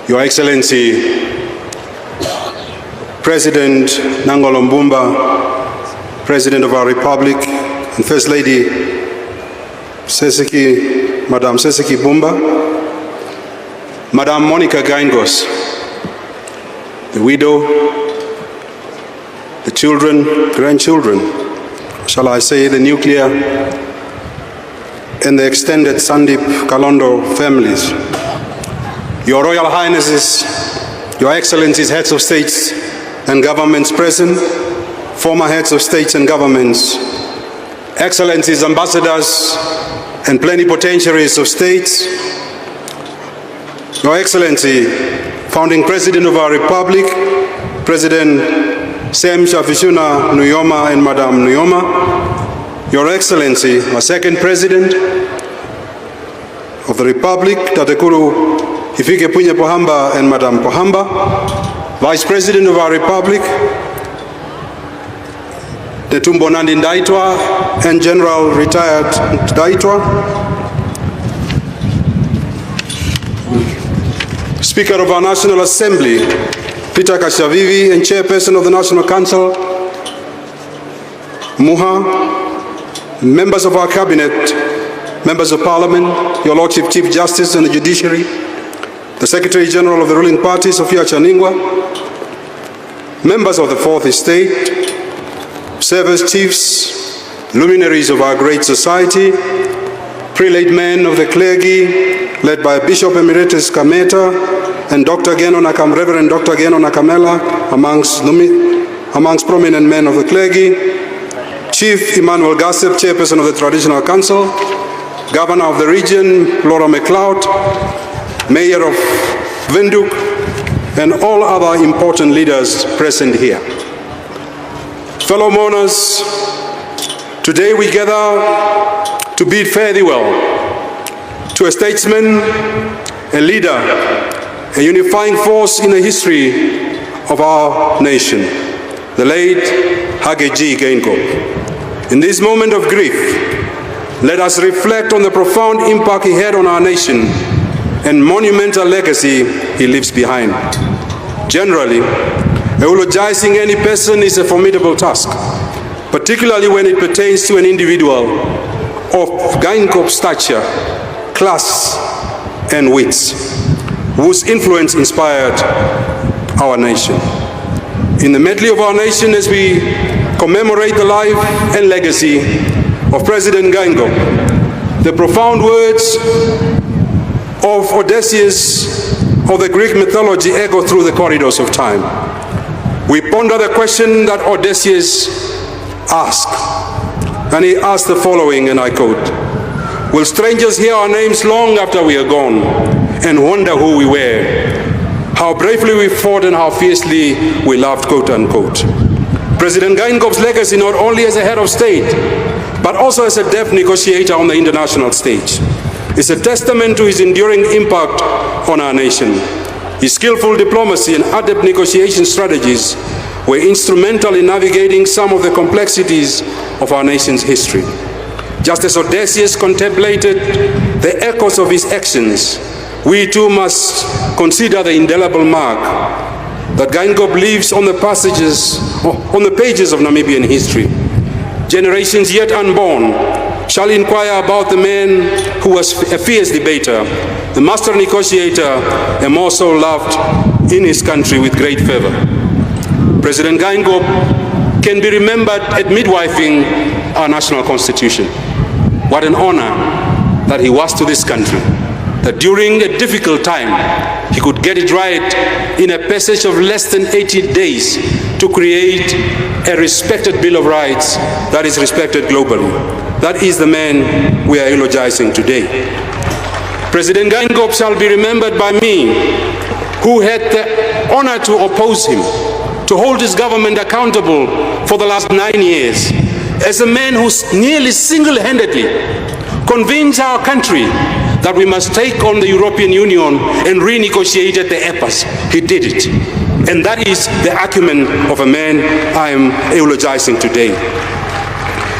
Your Excellency, President Nangolo Mbumba, President of our Republic, and First Lady Madam Seseki Bumba, Madam Monica Geingob, the widow, the children, grandchildren, shall I say the nuclear and the extended Sandip Kalondo families, Your Royal Highnesses, Your Excellencies, heads of states and governments present, former heads of states and governments, Excellencies, ambassadors, and plenipotentiaries of states, Your Excellency, founding President of our Republic, President Sem Shafishuna Nujoma and Madam Nujoma, Your Excellency, our second President of the Republic, Tatekuru Ifike Punye Pohamba and Madam Pohamba, Vice President of our Republic, Netumbo Nandi Ndaitwa and General Retired Ndaitwa, Speaker of our National Assembly, Peter Kashavivi, and Chairperson of the National Council, Muha, members of our Cabinet, members of Parliament, Your Lordship Chief Justice and the Judiciary, the Secretary General of the ruling party, Sophia Chaningwa, members of the Fourth Estate, service chiefs, luminaries of our great society, prelate men of the clergy, led by Bishop Emeritus Kameta and Reverend Dr. Geno Nakamela, amongst prominent men of the clergy, Chief Emmanuel Gassep, Chairperson of the Traditional Council, Governor of the region, Laura McLeod, Mayor of Windhoek, and all other important leaders present here. Fellow mourners, today we gather to bid farewell to a statesman, a leader, a unifying force in the history of our nation, the late Hage Geigob. In this moment of grief, let us reflect on the profound impact he had on our nation and monumental legacy he leaves behind. Generally, eulogizing any person is a formidable task, particularly when it pertains to an individual of Geingob stature, class, and wits, whose influence inspired our nation. In the medley of our nation, as we commemorate the life and legacy of President Geingob, the profound words of Odysseus of the Greek mythology echo through the corridors of time. We ponder the question that Odysseus asked, and he asked the following, and I quote, "Will strangers hear our names long after we are gone and wonder who we were, how bravely we fought and how fiercely we loved," quote unquote. President Geingob's legacy, not only as a head of state, but also as a deft negotiator on the international stage, is a testament to his enduring impact on our nation. His skillful diplomacy and adept negotiation strategies were instrumental in navigating some of the complexities of our nation's history. Just as Odysseus contemplated the echoes of his actions, we too must consider the indelible mark that Geingob leaves on the pages of Namibian history. Generations yet unborn shall inquire about the man who was a fierce debater, the master negotiator, and more so loved in his country with great fervor. President Geingob can be remembered at midwifing our national constitution. What an honor that he was to this country, that during a difficult time, he could get it right in a passage of less than 80 days to create a respected Bill of Rights that is respected globally. That is the man we are eulogizing today. President Geingob shall be remembered by me, who had the honor to oppose him, to hold his government accountable for the last 9 years, as a man who nearly single-handedly convinced our country that we must take on the European Union and renegotiate the EPAs. He did it. And that is the acumen of a man I am eulogizing today.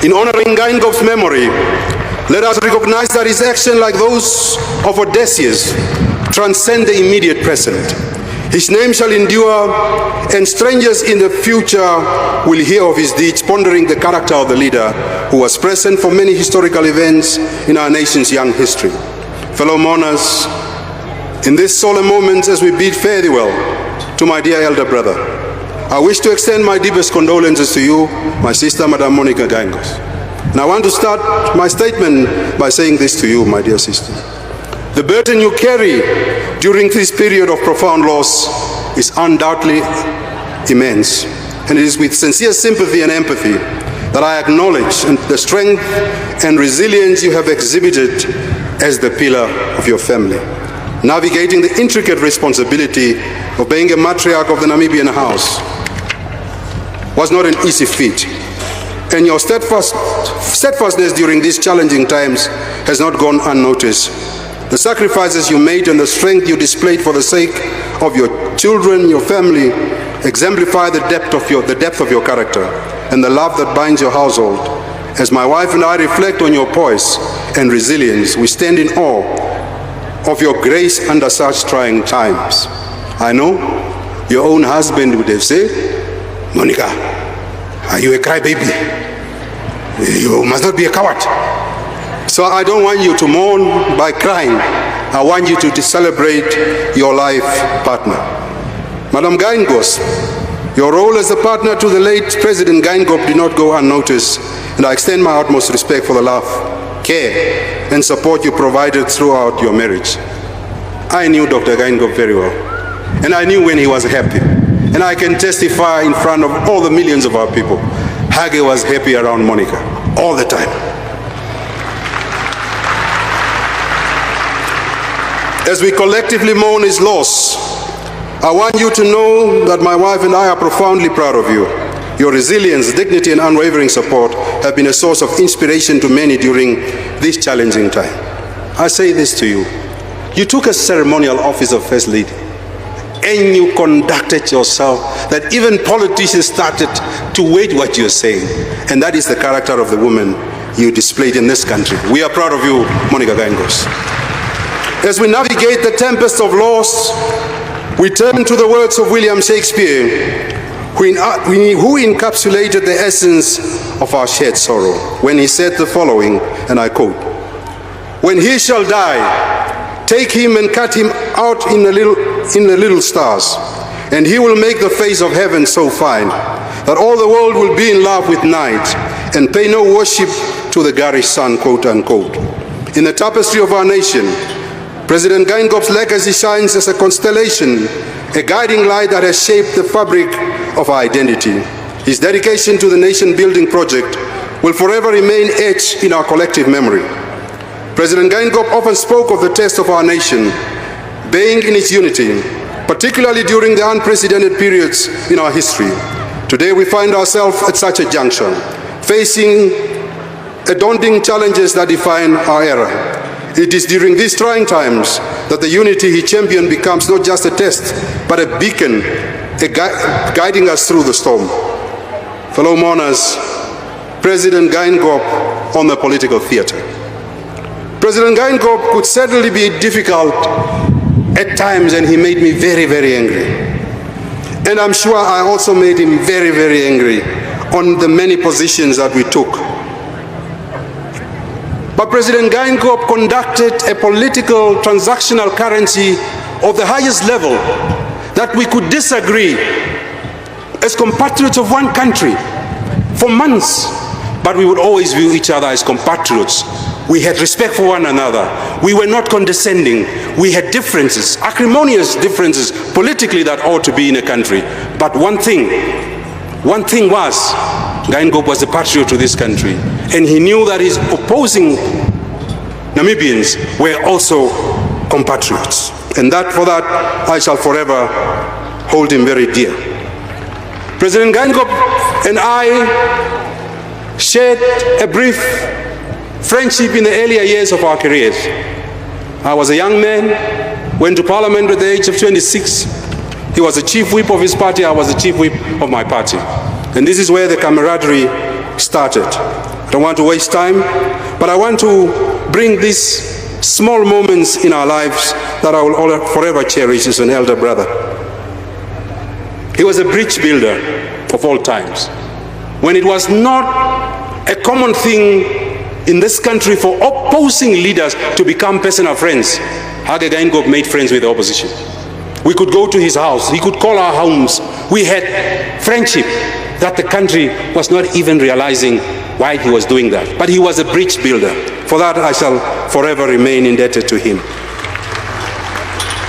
In honoring Geingob's memory, let us recognize that his action, like those of Odysseus, transcend the immediate present. His name shall endure, and strangers in the future will hear of his deeds, pondering the character of the leader who was present for many historical events in our nation's young history. Fellow mourners, in this solemn moment as we bid farewell to my dear elder brother, I wish to extend my deepest condolences to you, my sister, Madam Monica Geingob. And I want to start my statement by saying this to you, my dear sister. The burden you carry during this period of profound loss is undoubtedly immense. And it is with sincere sympathy and empathy that I acknowledge the strength and resilience you have exhibited as the pillar of your family. Navigating the intricate responsibility of being a matriarch of the Namibian house was not an easy feat. And your steadfastness during these challenging times has not gone unnoticed. The sacrifices you made and the strength you displayed for the sake of your children, your family, exemplify the depth of your character and the love that binds your household. As my wife and I reflect on your poise and resilience, we stand in awe of your grace under such trying times. I know your own husband would have said, Monica, are you a crybaby? You must not be a coward. So I don't want you to mourn by crying. I want you to celebrate your life partner. Madam Geingob, your role as a partner to the late President Geingob did not go unnoticed, and I extend my utmost respect for the love, care, and support you provided throughout your marriage. I knew Dr. Geingob very well, and I knew when he was happy. And I can testify in front of all the millions of our people, Hage was happy around Monica all the time. As we collectively mourn his loss, I want you to know that my wife and I are profoundly proud of you. Your resilience, dignity, and unwavering support have been a source of inspiration to many during this challenging time. I say this to you. You took a ceremonial office of First Lady, and you conducted yourself that even politicians started to wait what you're saying. And that is the character of the woman you displayed in this country. We are proud of you, Monica Geingob. As we navigate the tempest of loss, we turn to the words of William Shakespeare, who encapsulated the essence of our shared sorrow, when he said the following, and I quote, "When he shall die, take him and cut him out in the little stars, and he will make the face of heaven so fine that all the world will be in love with night and pay no worship to the garish sun," quote unquote. In the tapestry of our nation, President Geingob's legacy shines as a constellation, a guiding light that has shaped the fabric of our identity. His dedication to the nation-building project will forever remain etched in our collective memory. President Geingob often spoke of the test of our nation being in its unity, particularly during the unprecedented periods in our history. Today we find ourselves at such a juncture, facing daunting challenges that define our era. It is during these trying times that the unity he championed becomes not just a test, but a beacon, guiding us through the storm. Fellow mourners, President Geingob on the political theater. President Geingob could certainly be difficult at times, and he made me very, very angry. And I'm sure I also made him very, very angry on the many positions that we took. But President Geingob conducted a political transactional currency of the highest level, that we could disagree as compatriots of one country for months, but we would always view each other as compatriots. We had respect for one another. We were not condescending. We had differences, acrimonious differences politically that ought to be in a country. But one thing was, Geingob was a patriot to this country, and he knew that his opposing Namibians were also compatriots. And for that, I shall forever hold him very dear. President Geingob and I shared a brief friendship in the earlier years of our careers. I was a young man, went to Parliament at the age of 26. He was the chief whip of his party, I was the chief whip of my party. And this is where the camaraderie started. I don't want to waste time, but I want to bring this small moments in our lives that I will forever cherish as an elder brother. He was a bridge builder of all times. When it was not a common thing in this country for opposing leaders to become personal friends, Hage Geingob made friends with the opposition. We could go to his house, he could call our homes. We had friendship that the country was not even realizing why he was doing that. But he was a bridge builder. For that I shall forever remain indebted to him.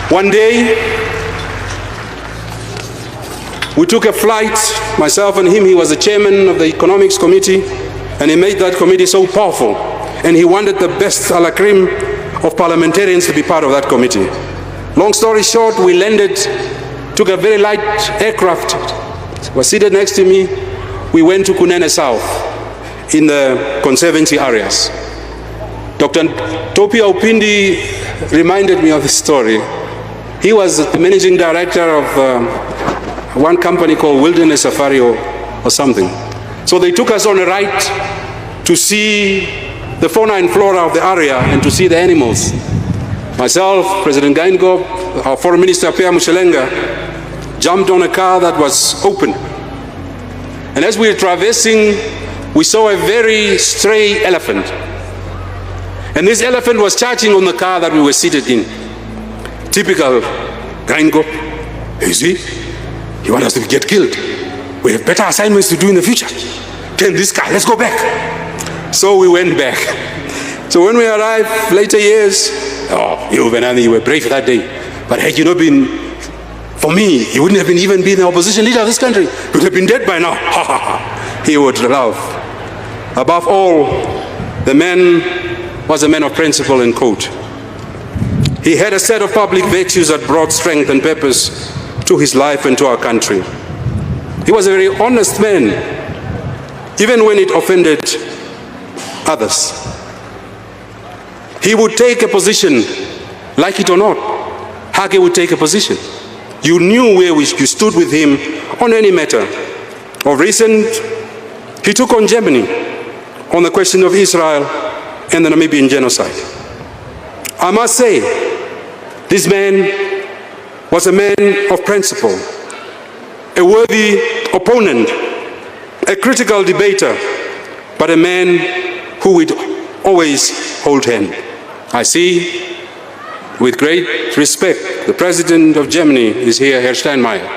One day, we took a flight, myself and him. He was the chairman of the economics committee, and he made that committee so powerful. And he wanted the best a la creme of parliamentarians to be part of that committee. Long story short, we landed, took a very light aircraft, was seated next to me. We went to Kunene South in the conservancy areas. Dr. Topi Aupindi reminded me of this story. He was the managing director of one company called Wilderness Safari or something. So they took us on a ride to see the fauna and flora of the area and to see the animals. Myself, President Geingob, our Foreign Minister Pierre Mushelenga, jumped on a car that was open. And as we were traversing, we saw a very stray elephant. And this elephant was charging on the car that we were seated in. Typical Geingob. You see, you want us to get killed. We have better assignments to do in the future. Tell this guy, let's go back. So we went back. So when we arrived later years, oh, you Venaani, you were brave that day. But had you not been, for me, you wouldn't have even been the opposition leader of this country. You would have been dead by now. Ha ha ha. He would laugh. Above all, the man was a man of principle and code. He had a set of public virtues that brought strength and purpose to his life and to our country. He was a very honest man, even when it offended others. He would take a position, like it or not. Hage would take a position. You knew where you stood with him on any matter. Of recent, he took on Germany on the question of Israel and the Namibian genocide. I must say, this man was a man of principle, a worthy opponent, a critical debater, but a man who would always hold hand. I see, with great respect, the President of Germany is here, Herr Steinmeier.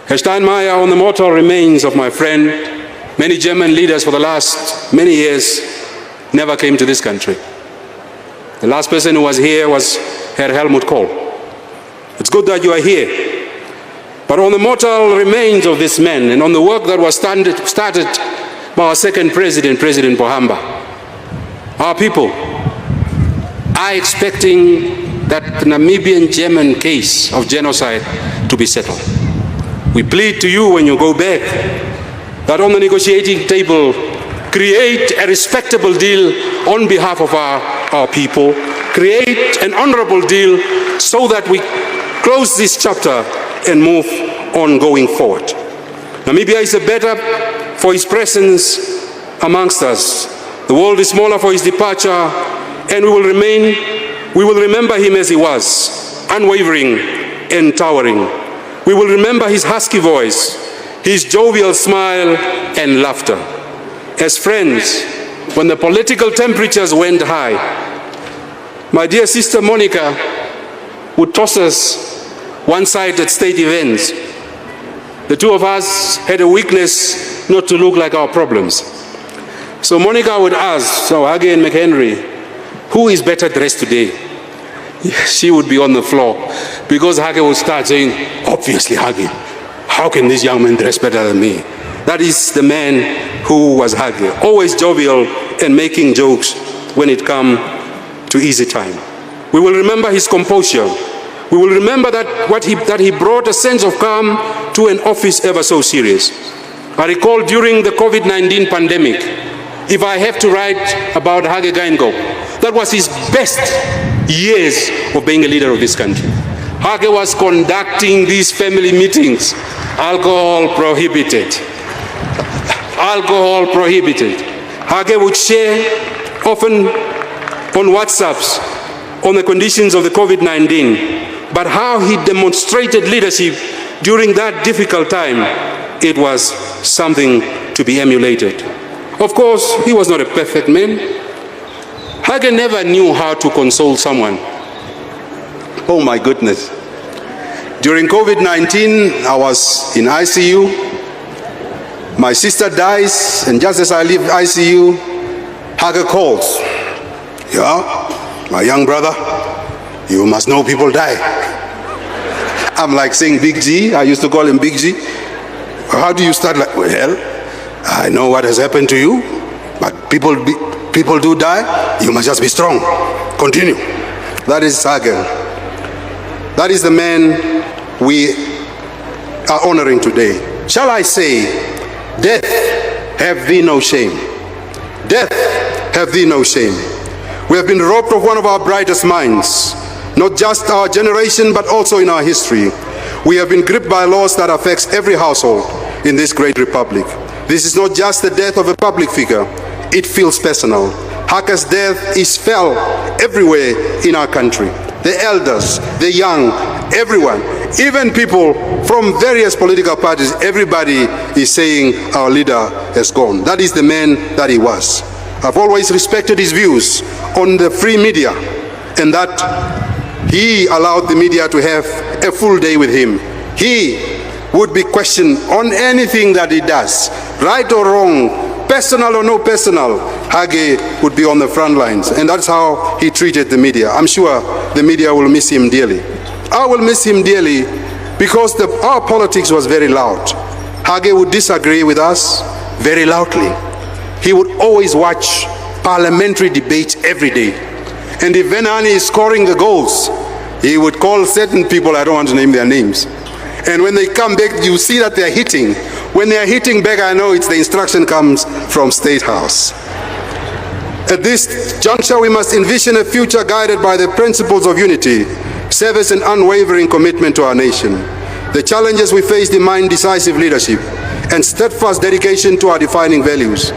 Herr Steinmeier, on the mortal remains of my friend, many German leaders for the last many years never came to this country. The last person who was here was Herr Helmut Kohl. It's good that you are here. But on the mortal remains of this man and on the work that was started by our second president, President Pohamba, our people are expecting that the Namibian-German case of genocide to be settled. We plead to you when you go back that on the negotiating table, create a respectable deal on behalf of our people, create an honorable deal so that we close this chapter and move on going forward. Namibia is the better for his presence amongst us. The world is smaller for his departure, and we will remember him as he was, unwavering and towering. We will remember his husky voice, his jovial smile and laughter. As friends, when the political temperatures went high, my dear sister Monica would toss us one side at state events. The two of us had a weakness not to look like our problems. So Monica would ask, so Hage and McHenry, who is better dressed today? She would be on the floor because Hage would start saying, obviously Hage, how can this young man dress better than me? That is the man who was Hage, always jovial and making jokes when it came to easy time. We will remember his composure. We will remember that he brought a sense of calm to an office ever so serious. I recall during the COVID-19 pandemic, if I have to write about Hage Geingob, that was his best years of being a leader of this country. Hage was conducting these family meetings, alcohol prohibited. Alcohol prohibited. Hage would share often on WhatsApps, on the conditions of the COVID-19, but how he demonstrated leadership during that difficult time, it was something to be emulated. Of course, he was not a perfect man. Hage never knew how to console someone. Oh my goodness. During COVID-19, I was in ICU. My sister dies, and just as I leave ICU, Hage calls. Yeah, my young brother, you must know people die. I'm like saying Big G. I used to call him Big G. How do you start? Like, well, I know what has happened to you, but people do die. You must just be strong. Continue. That is Hage. That is the man we are honoring today. Shall I say, death, have thee no shame. Death, have thee no shame. We have been robbed of one of our brightest minds, not just our generation, but also in our history. We have been gripped by loss that affects every household in this great republic. This is not just the death of a public figure. It feels personal. Hage's death is felt everywhere in our country. The elders, the young, everyone, even people from various political parties, everybody is saying our leader has gone. That is the man that he was. I've always respected his views on the free media, and that he allowed the media to have a full day with him. He would be questioned on anything that he does, right or wrong, personal or no personal. Hage would be on the front lines, and that's how he treated the media. I'm sure the media will miss him dearly. I will miss him dearly because our politics was very loud. Hage would disagree with us very loudly. He would always watch parliamentary debates every day. And if Venaani is scoring the goals, he would call certain people, I don't want to name their names. And when they come back, you see that they're hitting. When they're hitting back, I know it's the instruction comes from State House. At this juncture, we must envision a future guided by the principles of unity, service, and unwavering commitment to our nation. The challenges we face demand decisive leadership and steadfast dedication to our defining values.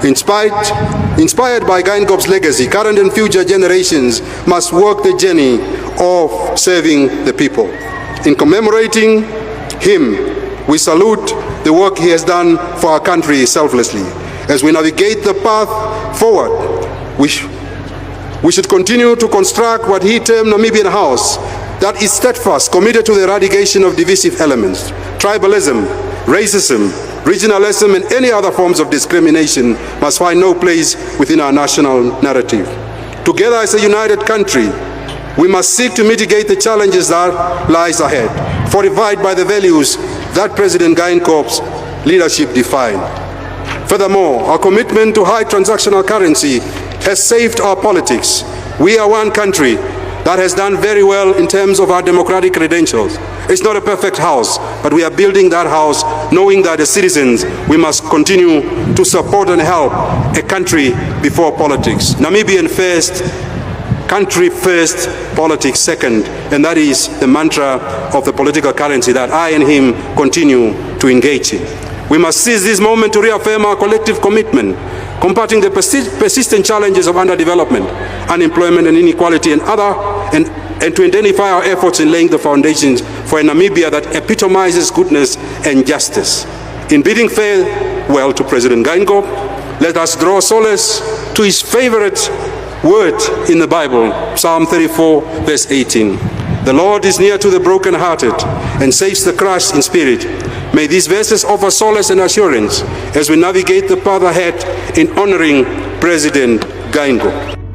Inspired by Geingob's legacy, current and future generations must walk the journey of serving the people. In commemorating him, we salute the work he has done for our country selflessly. As we navigate the path forward, we should continue to construct what he termed Namibian House, that is steadfast, committed to the eradication of divisive elements. Tribalism, racism, regionalism, and any other forms of discrimination must find no place within our national narrative. Together as a united country, we must seek to mitigate the challenges that lies ahead, fortified by the values that President Geingob's leadership defined. Furthermore, our commitment to high transactional currency has saved our politics. We are one country that has done very well in terms of our democratic credentials. It's not a perfect house, but we are building that house knowing that as citizens, we must continue to support and help a country before politics. Namibian first, country first, politics second, and that is the mantra of the political currency that I and him continue to engage in. We must seize this moment to reaffirm our collective commitment, combating the persistent challenges of underdevelopment, unemployment, and inequality, and to identify our efforts in laying the foundations for a Namibia that epitomizes goodness and justice. In bidding farewell to President Geingob, let us draw solace to his favorite word in the Bible, Psalm 34, verse 18. The Lord is near to the brokenhearted and saves the crushed in spirit. May these verses offer solace and assurance as we navigate the path ahead in honoring President Geingob.